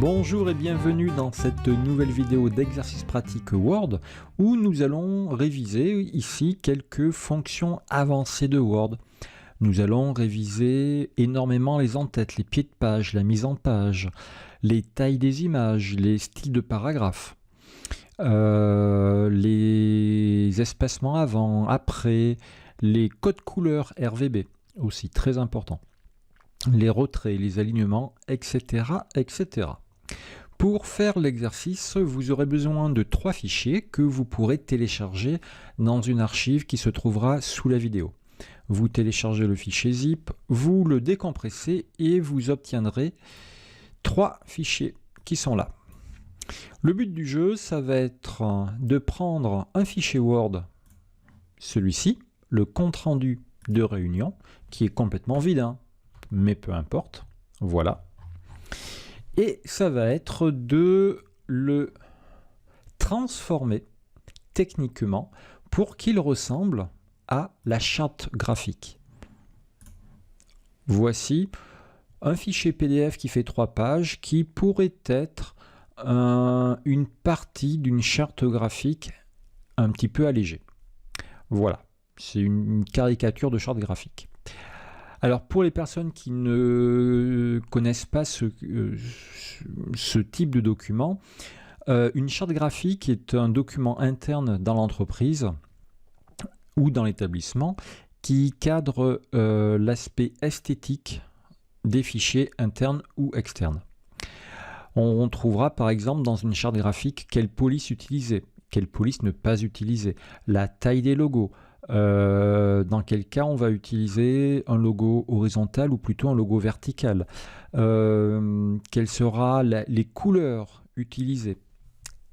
Bonjour et bienvenue dans cette nouvelle vidéo d'exercice pratique Word où nous allons réviser ici quelques fonctions avancées de Word. Nous allons réviser énormément les en-têtes, les pieds de page, la mise en page, les tailles des images, les styles de paragraphes, les espacements avant, après, les codes couleurs RVB, aussi très important, les retraits, les alignements, etc., etc. Pour faire l'exercice, vous aurez besoin de 3 fichiers que vous pourrez télécharger dans une archive qui se trouvera sous la vidéo. Vous téléchargez le fichier zip, vous le décompressez et vous obtiendrez 3 fichiers qui sont là. Le but du jeu, ça va être de prendre un fichier Word, celui-ci, le compte-rendu de réunion, qui est complètement vide, hein, mais peu importe, voilà. Et ça va être de le transformer techniquement pour qu'il ressemble à la charte graphique. Voici un fichier PDF qui fait 3 pages qui pourrait être une partie d'une charte graphique un petit peu allégée. Voilà, c'est une caricature de charte graphique. Alors pour les personnes qui ne connaissent pas ce type de document, une charte graphique est un document interne dans l'entreprise ou dans l'établissement qui cadre l'aspect esthétique des fichiers internes ou externes. On trouvera par exemple dans une charte graphique quelle police utiliser, quelle police ne pas utiliser, la taille des logos, dans quel cas on va utiliser un logo horizontal ou plutôt un logo vertical, quelles seront les couleurs utilisées.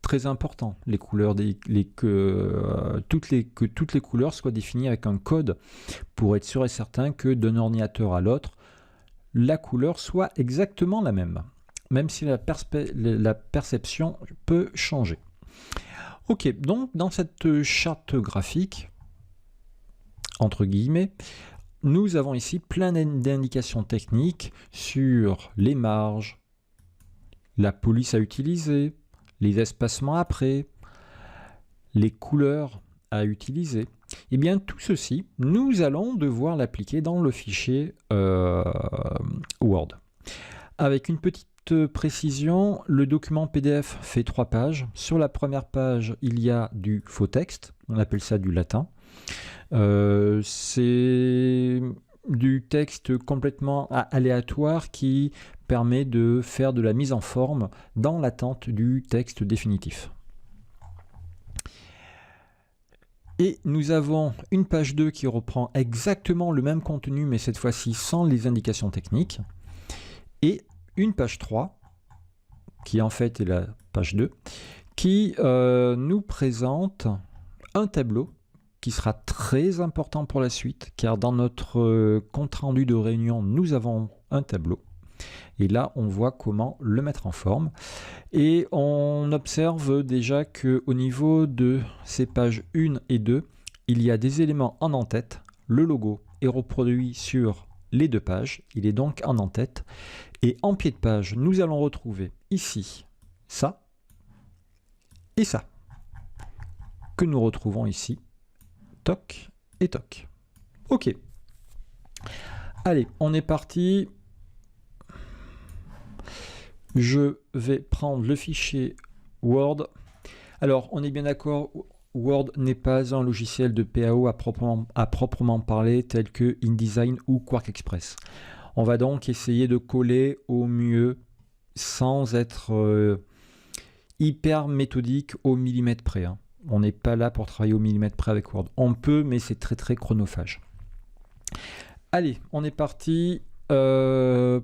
Très important, les couleurs que toutes les couleurs soient définies avec un code pour être sûr et certain que d'un ordinateur à l'autre, la couleur soit exactement la même si la perception peut changer. Ok, donc dans cette charte graphique, entre guillemets, nous avons ici plein d'indications techniques sur les marges, la police à utiliser, les espacements après, les couleurs à utiliser. Et bien tout ceci, nous allons devoir l'appliquer dans le fichier Word. Avec une petite précision, le document PDF fait 3 pages. Sur la première page, il y a du faux texte, on appelle ça du latin. C'est du texte complètement aléatoire qui permet de faire de la mise en forme dans l'attente du texte définitif. Et nous avons une page 2 qui reprend exactement le même contenu, mais cette fois-ci sans les indications techniques. Et une page 3, qui en fait est la page 2, qui nous présente un tableau qui sera très important pour la suite, car dans notre compte-rendu de réunion, nous avons un tableau. Et là, on voit comment le mettre en forme. Et on observe déjà qu'au niveau de ces pages 1 et 2, il y a des éléments en en-tête. Le logo est reproduit sur les 2 pages. Il est donc en en-tête. Et en pied de page, nous allons retrouver ici ça et ça, que nous retrouvons ici. Toc et toc. Ok. Allez, on est parti. Je vais prendre le fichier Word. Alors, on est bien d'accord, Word n'est pas un logiciel de PAO à proprement parler, tel que InDesign ou QuarkXPress. On va donc essayer de coller au mieux sans être hyper méthodique au millimètre près, hein. On n'est pas là pour travailler au millimètre près avec Word. On peut, mais c'est très chronophage. Allez, on est parti. Qu'est-ce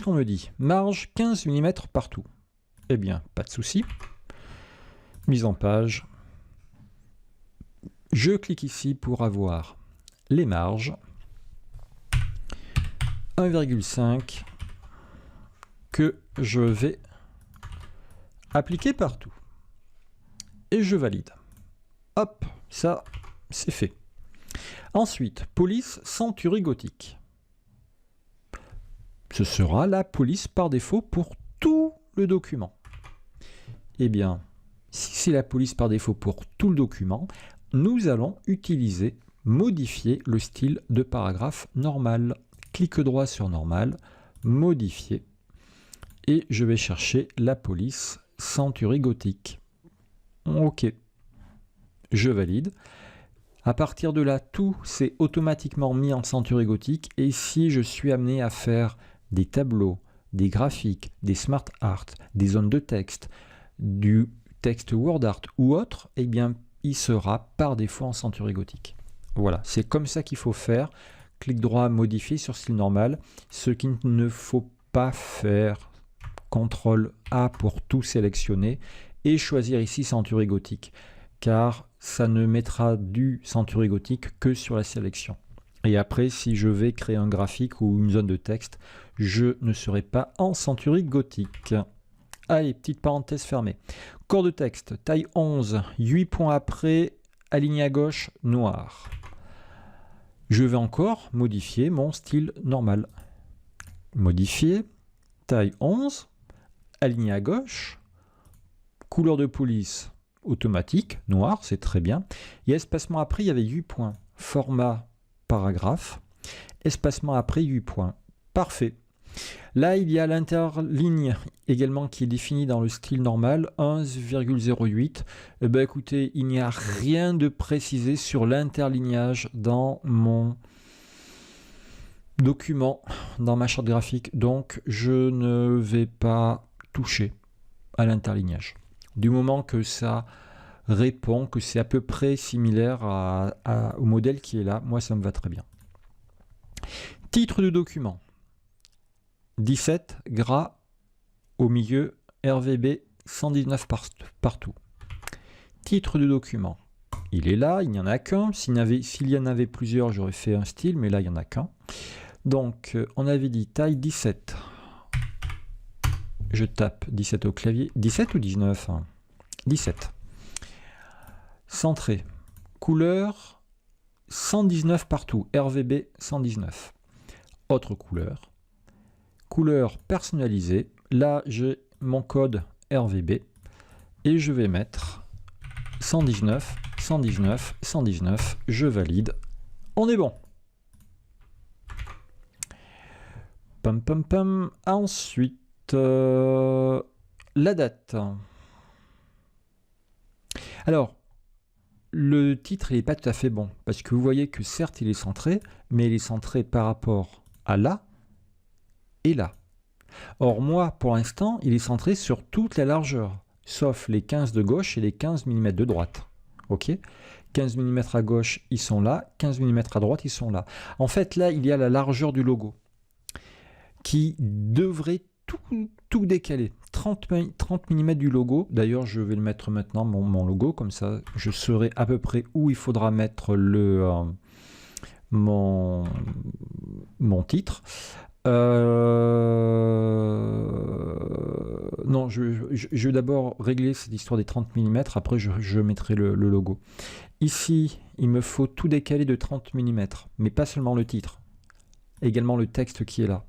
qu'on me dit? Marge 15 mm partout. Eh bien, pas de souci. Mise en page. Je clique ici pour avoir les marges. 1,5 que je vais Appliquer partout. Et je valide. Hop, ça, c'est fait. Ensuite, police Century Gothic. Ce sera la police par défaut pour tout le document. Eh bien, si c'est la police par défaut pour tout le document, nous allons modifier le style de paragraphe normal. Clic droit sur normal, modifier, et je vais chercher la police Century Gothic. Ok, je valide. À partir de là, tout s'est automatiquement mis en Century Gothic, et si je suis amené à faire des tableaux, des graphiques, des smart art, des zones de texte, du texte word art ou autre, eh bien, il sera par défaut en Century Gothic. Voilà, c'est comme ça qu'il faut faire. Clic droit, modifier sur style normal. Ce qu'il ne faut pas faire, CTRL A pour tout sélectionner et choisir ici Century Gothic, car ça ne mettra du Century Gothic que sur la sélection. Et après, si je vais créer un graphique ou une zone de texte, je ne serai pas en Century Gothic. Allez, petite parenthèse fermée. Corps de texte, taille 11, 8 points après, aligné à gauche, noir. Je vais encore modifier mon style normal. Modifier, taille 11, aligné à gauche, couleur de police automatique, noir, c'est très bien. Et espacement après, il y avait 8 points. Format paragraphe, espacement après 8 points. Parfait. Là, il y a l'interligne également qui est définie dans le style normal, 11,08. Eh bien, écoutez, il n'y a rien de précisé sur l'interlignage dans mon document, dans ma charte graphique. Donc, je ne vais pas toucher à l'interlignage. Du moment que ça répond, que c'est à peu près similaire au modèle qui est là, moi, ça me va très bien. Titre de document. 17 gras au milieu, RVB 119 partout. Titre de document, il est là, il n'y en a qu'un. S'il y en avait plusieurs, j'aurais fait un style, mais là, il n'y en a qu'un. Donc, on avait dit taille 17. Je tape 17 au clavier. 17 ou 19 hein 17. Centré. Couleur 119 partout, RVB 119. Autre couleur. Couleur personnalisée, là j'ai mon code RVB et je vais mettre 119, 119, 119, je valide, on est bon. Pam pam pam, ensuite la date. Alors, le titre n'est pas tout à fait bon, parce que vous voyez que certes il est centré, mais il est centré par rapport à là, et là. Or moi, pour l'instant, il est centré sur toute la largeur, sauf les 15 de gauche et les 15 mm de droite. Ok, 15 mm à gauche, ils sont là, 15 mm à droite, ils sont là. En fait, là, il y a la largeur du logo qui devrait tout décaler. 30 mm du logo. D'ailleurs, je vais le mettre maintenant, mon logo, comme ça, je saurai à peu près où il faudra mettre mon titre. Non, je vais d'abord régler cette histoire des 30 mm, après je mettrai le logo. Ici, il me faut tout décaler de 30 mm, mais pas seulement le titre, également le texte qui est là.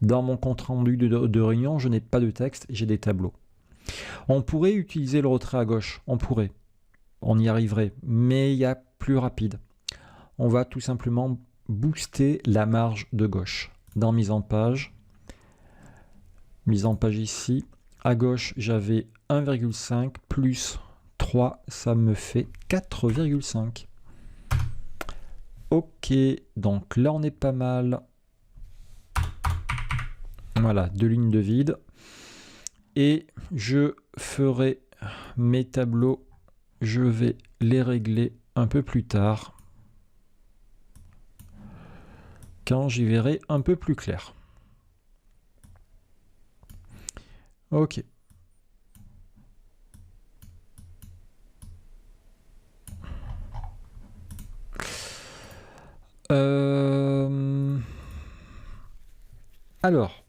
Dans mon compte rendu de réunion, je n'ai pas de texte, j'ai des tableaux. On pourrait utiliser le retrait à gauche, on y arriverait, mais il y a plus rapide. On va tout simplement booster la marge de gauche. Dans mise en page ici, à gauche j'avais 1,5 plus 3, ça me fait 4,5. Ok, donc là on est pas mal. Voilà, 2 lignes de vide. Et je ferai mes tableaux, je vais les régler un peu plus tard, quand j'y verrai un peu plus clair. Ok. Alors,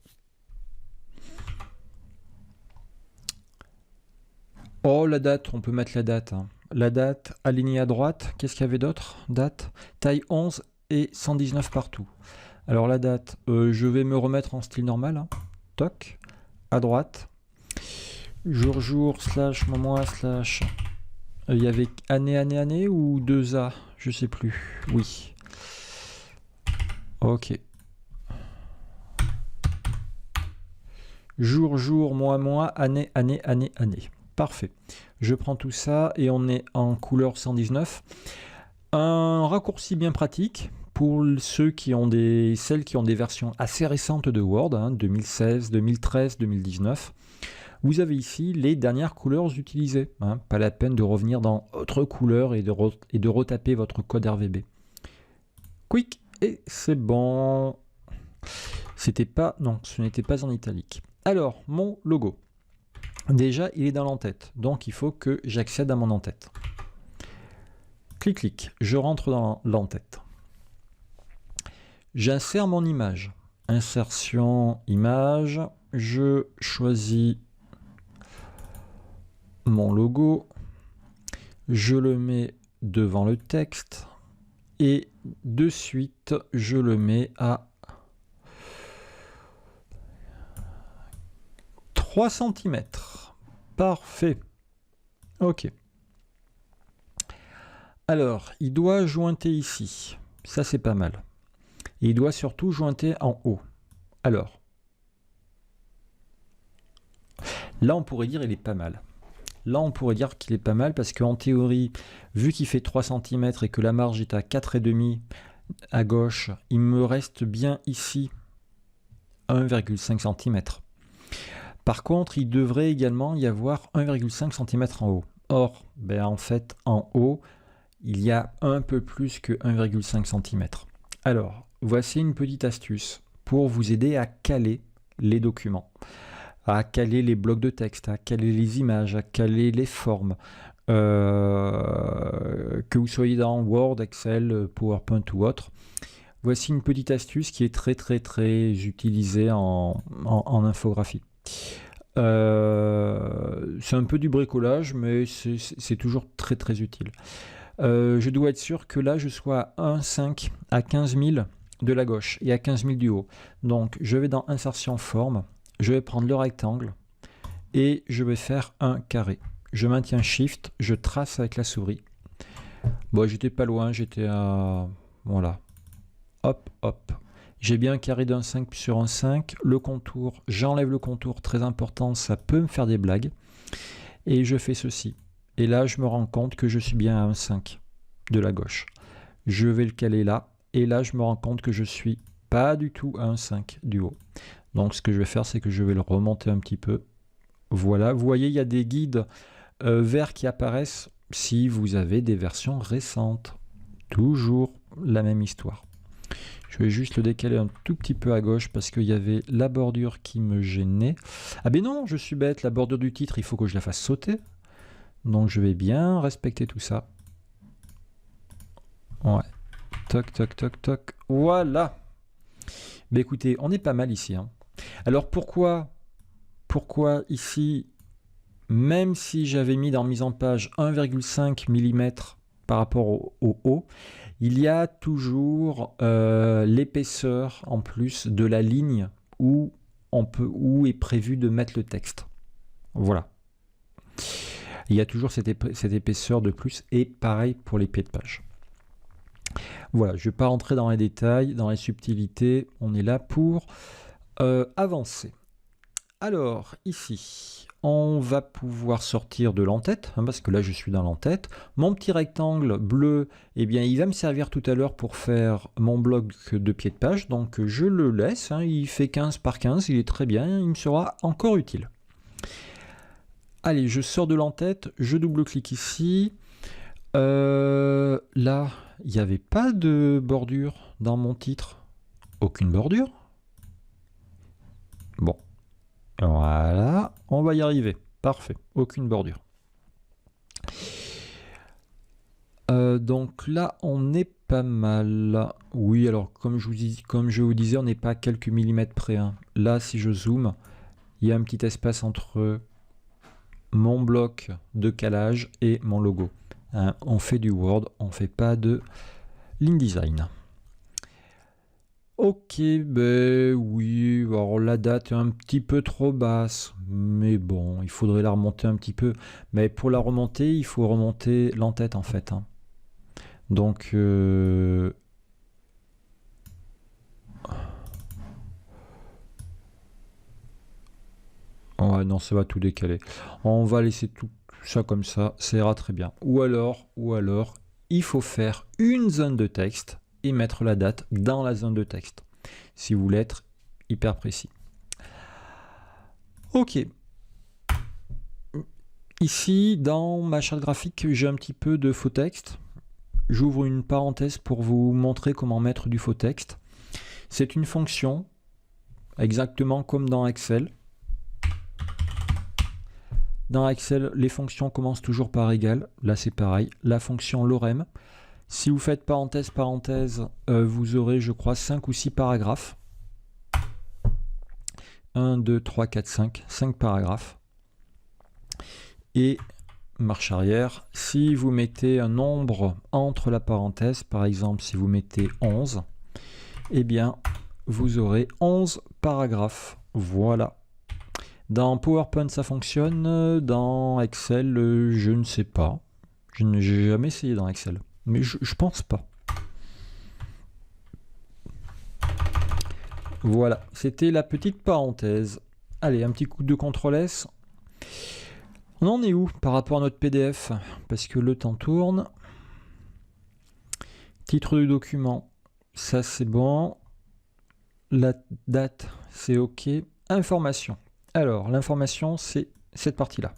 Oh, la date, on peut mettre la date, hein. La date alignée à droite. Qu'est-ce qu'il y avait d'autre? Date, taille 11 et 119 partout. Alors la date, je vais me remettre en style normal, hein. Toc, à droite. Jour, slash, mois, slash. Il y avait année ou 2A? Je sais plus. Oui. Ok. Jour, mois, année. Parfait. Je prends tout ça et on est en couleur 119. Un raccourci bien pratique pour celles qui ont des versions assez récentes de Word, hein, 2016, 2013, 2019. Vous avez ici les dernières couleurs utilisées, hein. Pas la peine de revenir dans autre couleur et de retaper votre code RVB. Quick, et c'est bon. Non, ce n'était pas en italique. Alors, mon logo. Déjà, il est dans l'entête, donc il faut que j'accède à mon entête. Clic, je rentre dans l'entête. J'insère mon image. Insertion, image. Je choisis mon logo. Je le mets devant le texte. Et de suite, je le mets à 3 cm. Parfait. Ok. Alors, il doit jointer ici. Ça, c'est pas mal. Et il doit surtout jointer en haut. Alors, là, on pourrait dire qu'il est pas mal. Là, on pourrait dire qu'il est pas mal parce qu'en théorie, vu qu'il fait 3 cm et que la marge est à 4,5 à gauche, il me reste bien ici 1,5 cm. Par contre, il devrait également y avoir 1,5 cm en haut. Or, en fait, en haut, il y a un peu plus que 1,5 cm. Alors, voici une petite astuce pour vous aider à caler les documents, à caler les blocs de texte, à caler les images, à caler les formes. Que vous soyez dans Word, Excel, PowerPoint ou autre. Voici une petite astuce qui est très utilisée en infographie. C'est un peu du bricolage, mais c'est toujours très utile. Je dois être sûr que là je sois à 1,5 à 15 000 de la gauche et à 15 000 du haut. Donc je vais dans Insertion Forme, je vais prendre le rectangle et je vais faire un carré. Je maintiens Shift, je trace avec la souris. Bon, j'étais pas loin, j'étais à... Voilà. Hop. J'ai bien un carré d'un 5 sur un 5. Le contour, j'enlève le contour, très important, ça peut me faire des blagues. Et je fais ceci. Et là, je me rends compte que je suis bien à 1,5 de la gauche. Je vais le caler là. Et là, je me rends compte que je suis pas du tout à 1,5 du haut. Donc, ce que je vais faire, c'est que je vais le remonter un petit peu. Voilà, vous voyez, il y a des guides verts qui apparaissent si vous avez des versions récentes. Toujours la même histoire. Je vais juste le décaler un tout petit peu à gauche parce qu'il y avait la bordure qui me gênait. Ah ben non, je suis bête, la bordure du titre, il faut que je la fasse sauter. Donc je vais bien respecter tout ça. Ouais. Toc. Voilà. Ben écoutez, on est pas mal ici, hein. Alors pourquoi ici, même si j'avais mis dans mise en page 1,5 mm par rapport au haut, il y a toujours l'épaisseur en plus de la ligne où est prévu de mettre le texte. Voilà. Il y a toujours cette épaisseur de plus et pareil pour les pieds de page. Voilà, je ne vais pas rentrer dans les détails, dans les subtilités, on est là pour avancer. Alors, ici, on va pouvoir sortir de l'entête, hein, parce que là, je suis dans l'entête. Mon petit rectangle bleu, eh bien, il va me servir tout à l'heure pour faire mon bloc de pied de page. Donc, je le laisse, hein, il fait 15 par 15, il est très bien, il me sera encore utile. Allez, je sors de l'entête, je double-clique ici. Là, il n'y avait pas de bordure dans mon titre. Aucune bordure. Bon. Voilà, on va y arriver. Parfait, aucune bordure. Donc là, on est pas mal. Oui, alors comme je vous disais, on n'est pas à quelques millimètres près, hein. Là, si je zoome, il y a un petit espace entre mon bloc de calage et mon logo. Hein, on fait du Word, on ne fait pas de l'InDesign. Ok, ben oui, alors la date est un petit peu trop basse, mais bon, il faudrait la remonter un petit peu. Mais pour la remonter, il faut remonter l'entête en fait. Hein. Donc, ouais, non, ça va tout décaler. On va laisser tout ça comme ça ira très bien. Ou alors, il faut faire une zone de texte et mettre la date dans la zone de texte, si vous voulez être hyper précis. Ok. Ici, dans ma charte graphique, j'ai un petit peu de faux texte. J'ouvre une parenthèse pour vous montrer comment mettre du faux texte. C'est une fonction, exactement comme dans Excel. Dans Excel, les fonctions commencent toujours par égal. Là, c'est pareil. La fonction lorem. Si vous faites parenthèse, parenthèse, vous aurez, je crois, 5 ou 6 paragraphes. 1, 2, 3, 4, 5. 5 paragraphes. Et marche arrière. Si vous mettez un nombre entre la parenthèse, par exemple, si vous mettez 11, eh bien, vous aurez 11 paragraphes. Voilà. Dans PowerPoint, ça fonctionne. Dans Excel, je ne sais pas. Je n'ai jamais essayé dans Excel. Mais je pense pas. Voilà, c'était la petite parenthèse. Allez, un petit coup de CTRL-S. On en est où par rapport à notre PDF? Parce que le temps tourne. Titre du document, ça c'est bon. La date, c'est OK. Information. Alors, l'information, c'est cette partie-là.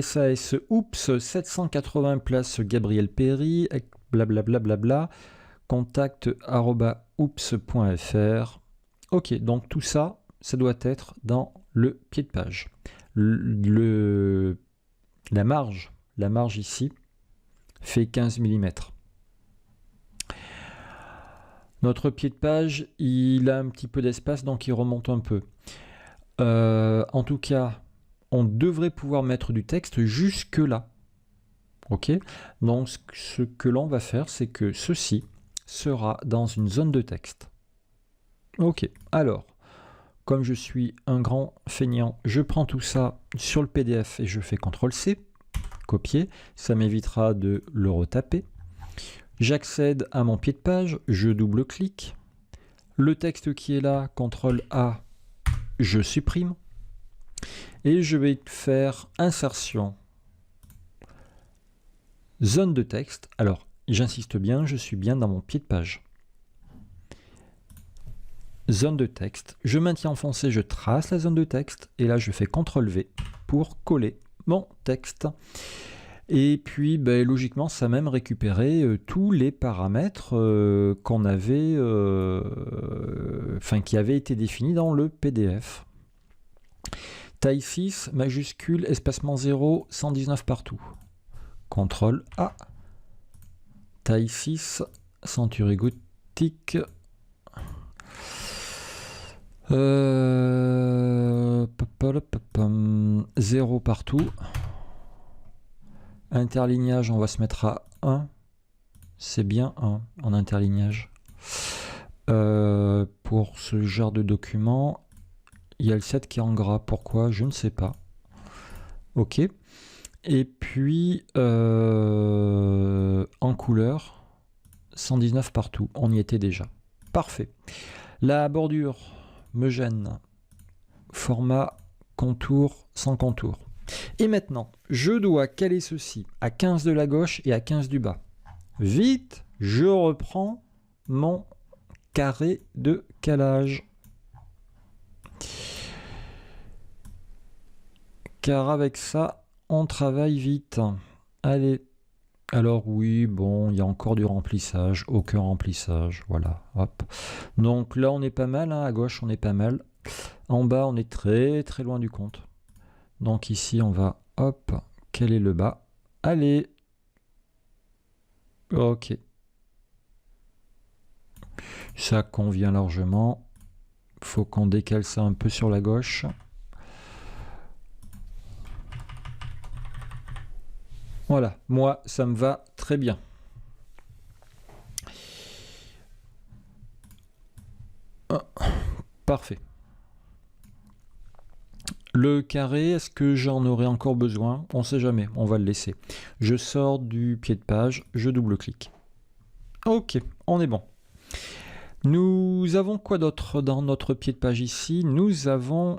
SAS Oups 780 place Gabriel Péry, blablabla, bla, contact@oups.fr. Ok, donc tout ça, ça doit être dans le pied de page. La marge ici fait 15 mm. Notre pied de page, il a un petit peu d'espace, donc il remonte un peu. En tout cas, on devrait pouvoir mettre du texte jusque là. Ok, donc ce que l'on va faire, c'est que ceci sera dans une zone de texte. Ok, alors, comme je suis un grand feignant, je prends tout ça sur le PDF et je fais CTRL-C, copier, ça m'évitera de le retaper. J'accède à mon pied de page, je double-clique. Le texte qui est là, CTRL-A, je supprime. Et je vais faire insertion, zone de texte. Alors, j'insiste bien, je suis bien dans mon pied de page. Zone de texte. Je maintiens enfoncé, je trace la zone de texte. Et là, je fais CTRL-V pour coller mon texte. Et puis, ben, logiquement, ça a même récupéré tous les paramètres qu'on avait, qui avaient été définis dans le PDF. Taille 6, majuscule, espacement 0, 119 partout. CTRL-A. Taille 6, centurie gothique. 0 partout. Interlignage, on va se mettre à 1. C'est bien 1 en interlignage. Pour ce genre de document, il y a le 7 qui est en gras. Pourquoi? Je ne sais pas. Ok. Et puis, en couleur, 119 partout. On y était déjà. Parfait. La bordure me gêne. Format contour sans contour. Et maintenant, je dois caler ceci à 15 de la gauche et à 15 du bas. Vite, je reprends mon carré de calage. Car avec ça, on travaille vite. Allez. Alors oui, bon, il y a encore du remplissage, aucun remplissage, voilà, hop. Donc là, on est pas mal, hein, à gauche, on est pas mal. En bas, on est très très loin du compte. Donc ici, on va, hop, caler le bas. Allez. Ok. Ça convient largement. Faut qu'on décale ça un peu sur la gauche. Voilà, moi, ça me va très bien. Ah, parfait. Le carré, est-ce que j'en aurai encore besoin? On ne sait jamais, on va le laisser. Je sors du pied de page, je double-clique. Ok, on est bon. Nous avons quoi d'autre dans notre pied de page ici? Nous avons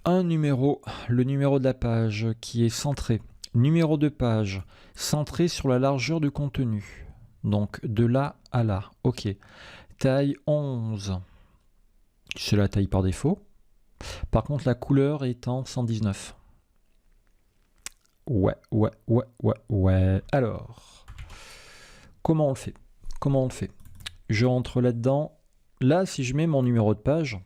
un numéro, le numéro de la page qui est centré. Numéro de page, centré sur la largeur du contenu. Donc de là à là. Ok. Taille 11. C'est la taille par défaut. Par contre, la couleur est en 119. Ouais. Alors, comment on le fait? Je rentre là-dedans. Là, si je mets mon numéro de page,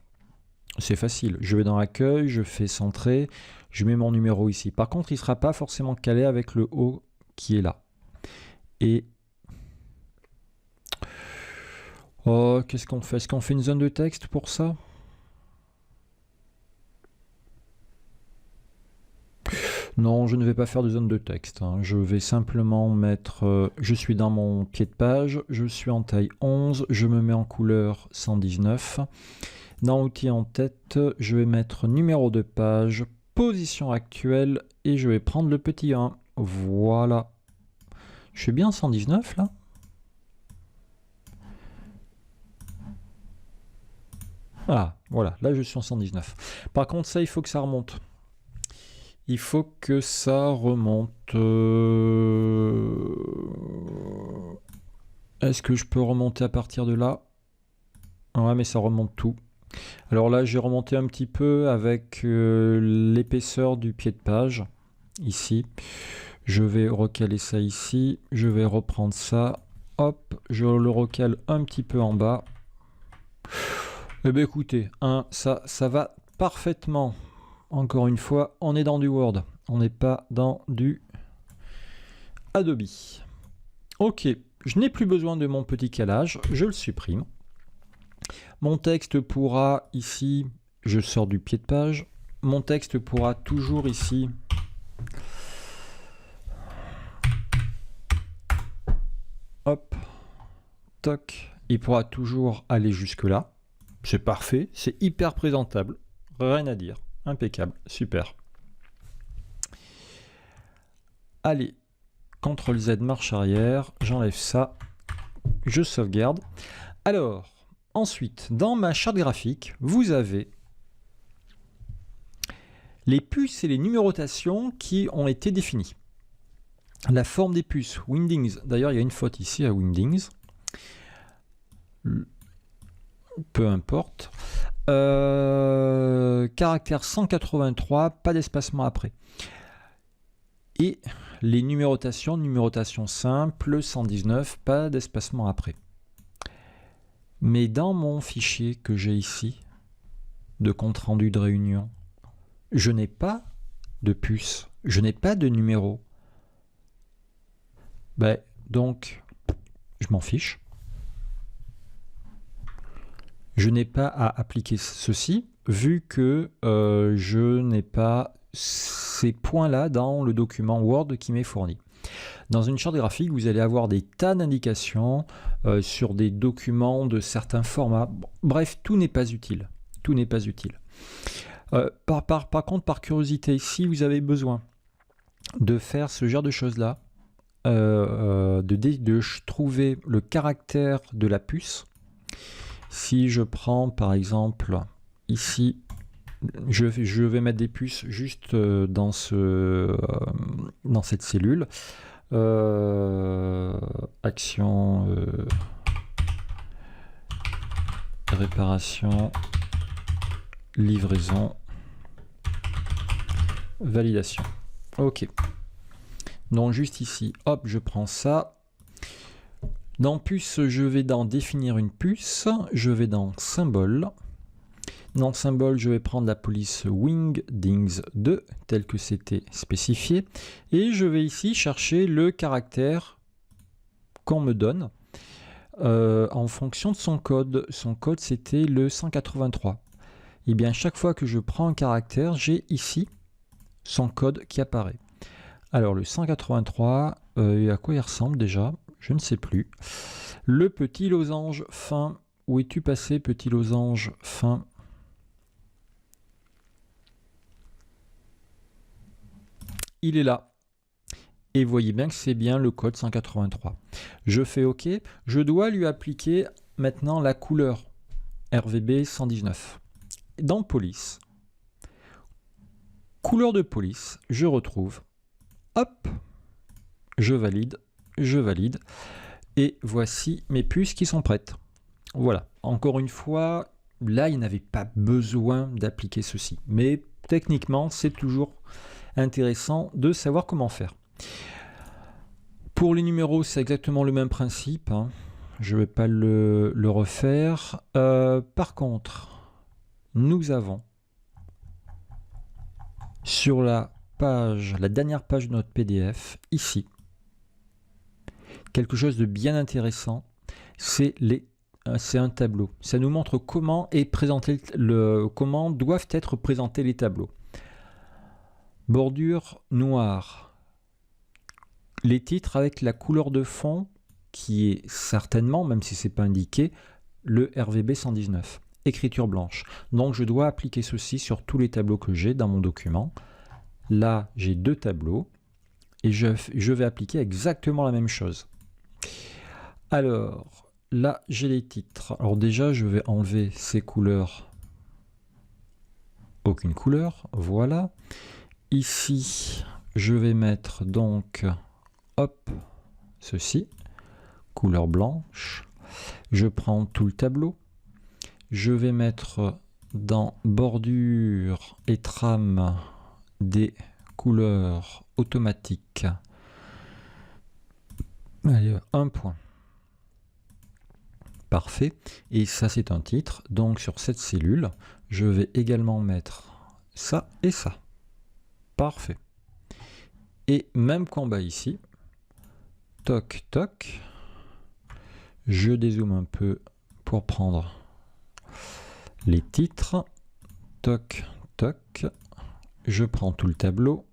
c'est facile. Je vais dans l'accueil, je fais centrer, je mets mon numéro ici. Par contre, il ne sera pas forcément calé avec le haut qui est là. Et oh, qu'est-ce qu'on fait? Est-ce qu'on fait une zone de texte pour ça? Non, je ne vais pas faire de zone de texte. Je vais simplement mettre... je suis dans mon pied de page, je suis en taille 11, je me mets en couleur 119. Dans outils en tête, je vais mettre numéro de page, position actuelle, et je vais prendre le petit 1. Voilà. Je suis bien 119 là? Ah, voilà, là je suis en 119. Par contre, ça, il faut que ça remonte. Il faut que ça remonte. Est-ce que je peux remonter à partir de là? Ouais, mais ça remonte tout. Alors là, j'ai remonté un petit peu avec l'épaisseur du pied de page, ici. Je vais recaler ça ici. Je vais reprendre ça. Hop, je le recale un petit peu en bas. Eh bien écoutez, ça va parfaitement. Encore une fois, on est dans du Word. On n'est pas dans du Adobe. Ok, je n'ai plus besoin de mon petit calage. Je le supprime. Mon texte pourra ici, je sors du pied de page. Mon texte pourra toujours ici. Hop, toc. Il pourra toujours aller jusque là. C'est parfait, c'est hyper présentable. Rien à dire. Impeccable, super. Allez, CTRL Z, marche arrière, j'enlève ça, je sauvegarde. Alors, ensuite, dans ma charte graphique, vous avez les puces et les numérotations qui ont été définies. La forme des puces, Windings, d'ailleurs il y a une faute ici à Windings. Peu importe. Caractère 183, pas d'espacement après. Et les numérotations, numérotation simple, 119, pas d'espacement après. Mais dans mon fichier que j'ai ici, de compte rendu de réunion, je n'ai pas de puce, je n'ai pas de numéro. Ben, donc, je m'en fiche. Je n'ai pas à appliquer ceci, vu que je n'ai pas ces points-là dans le document Word qui m'est fourni. Dans une charte graphique, vous allez avoir des tas d'indications sur des documents de certains formats. Bon, bref, tout n'est pas utile. Tout n'est pas utile. Par contre, par curiosité, si vous avez besoin de faire ce genre de choses-là, de trouver le caractère de la puce, si je prends par exemple ici, je vais mettre des puces juste dans cette cellule. Action, réparation, livraison, validation. Ok. Donc juste ici, hop, je prends ça. Dans puce, je vais dans définir une puce. Je vais dans symbole. Dans symbole, je vais prendre la police Wingdings 2, tel que c'était spécifié. Et je vais ici chercher le caractère qu'on me donne en fonction de son code. Son code, c'était le 183. et bien chaque fois que je prends un caractère, j'ai ici son code qui apparaît. Alors le 183, à quoi il ressemble déjà? Je ne sais plus. Le petit losange fin, où es-tu passé, petit losange fin? Il est là. Et voyez bien que c'est bien le code 183. Je fais OK. Je dois lui appliquer maintenant la couleur RVB 119. Dans police, couleur de police, je retrouve. Hop, je valide. Et voici mes puces qui sont prêtes. Voilà. Encore une fois, là, il n'avait pas besoin d'appliquer ceci. Mais techniquement, c'est toujours intéressant de savoir comment faire. Pour les numéros, c'est exactement le même principe. Hein. Je ne vais pas le refaire. Par contre, nous avons sur la dernière page de notre PDF, ici, quelque chose de bien intéressant. C'est un tableau. Ça nous montre comment doivent être présentés les tableaux. Bordure noire. Les titres avec la couleur de fond qui est certainement, même si ce n'est pas indiqué, le RVB 119. Écriture blanche. Donc je dois appliquer ceci sur tous les tableaux que j'ai dans mon document. Là, j'ai 2 tableaux et je vais appliquer exactement la même chose. Alors, là, j'ai les titres. Alors déjà, je vais enlever ces couleurs. Aucune couleur, voilà. Ici, je vais mettre donc... Hop, ceci, couleur blanche. Je prends tout le tableau. Je vais mettre dans bordure et trame des couleurs automatiques. Allez, 1 point. Parfait. Et ça, c'est un titre. Donc, sur cette cellule, je vais également mettre ça et ça. Parfait. Et même combat ici. Toc, toc. Je dézoome un peu pour prendre les titres. Toc, toc. Je prends tout le tableau.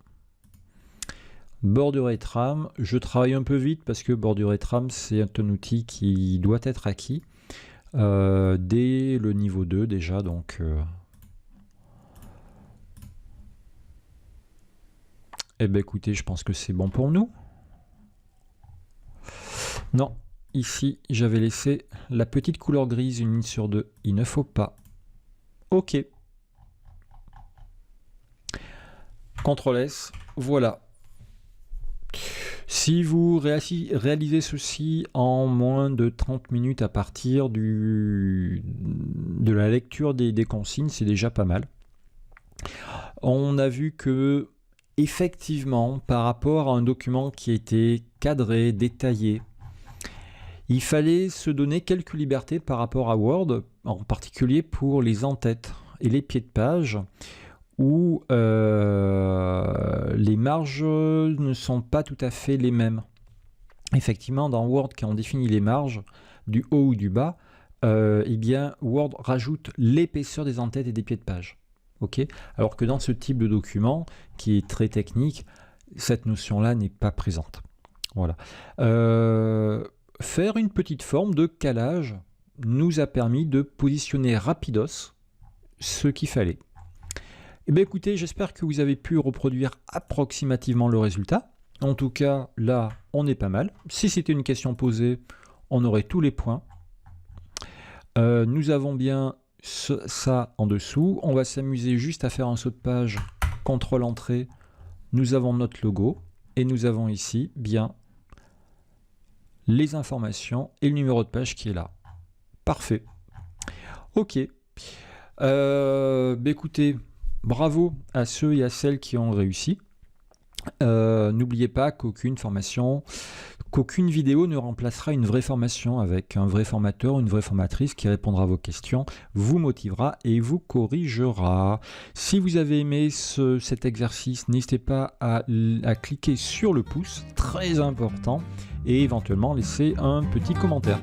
Bordure et trame. Je travaille un peu vite parce que bordure et trame, c'est un outil qui doit être acquis dès le niveau 2 déjà. Donc, eh bien, écoutez, je pense que c'est bon pour nous. Non, ici, j'avais laissé la petite couleur grise, 1 ligne sur 2. Il ne faut pas. OK. CTRL S, voilà. Si vous réalisez ceci en moins de 30 minutes à partir de la lecture des consignes, c'est déjà pas mal. On a vu que, effectivement, par rapport à un document qui était cadré, détaillé, il fallait se donner quelques libertés par rapport à Word, en particulier pour les en-têtes et les pieds de page, où les marges ne sont pas tout à fait les mêmes. Effectivement, dans Word, quand on définit les marges du haut ou du bas, eh bien, Word rajoute l'épaisseur des en-têtes et des pieds de page. Okay, alors que dans ce type de document, qui est très technique, cette notion-là n'est pas présente. Voilà. Faire une petite forme de calage nous a permis de positionner rapidos ce qu'il fallait. Eh bien, écoutez, j'espère que vous avez pu reproduire approximativement le résultat. En tout cas, là, on est pas mal. Si c'était une question posée, on aurait tous les points. Nous avons bien ça en dessous. On va s'amuser juste à faire un saut de page, CTRL entrée. Nous avons notre logo et nous avons ici bien les informations et le numéro de page qui est là. Parfait. Ok. Écoutez, bravo à ceux et à celles qui ont réussi. N'oubliez pas qu'aucune vidéo ne remplacera une vraie formation avec un vrai formateur, une vraie formatrice qui répondra à vos questions, vous motivera et vous corrigera. Si vous avez aimé cet exercice, n'hésitez pas à cliquer sur le pouce, très important, et éventuellement laisser un petit commentaire.